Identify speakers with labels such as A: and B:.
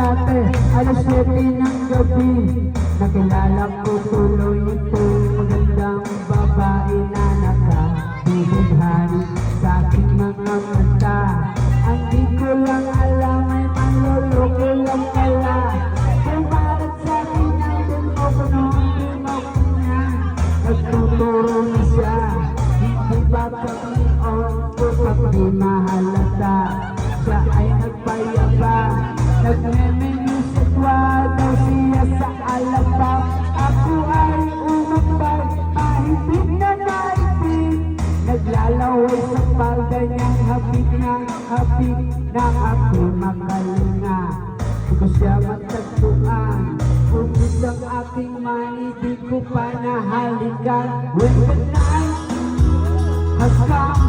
A: dati, alas 7 ng gabi. Nakilala ko tuloy itong magandang babae na nakabibighan sa aking mga mata. Ang di ko lang alam ay manloloko lang pala. Pumarat sa akin ang demo ko noong limok niya. Nagtuturo na siya, hindi ba kami on ko kapag mahalata. Siya ay nagpayabang, nagme-menu sa daw siya sa alabang. Ako ay umambag, mahigpit na naipit. Naglalaway sa palda niyang hapit ng hapit na ako makalinga. Di ko siya matagpuan, ubus ang aking money, di ko pa nahalikan. When the night has come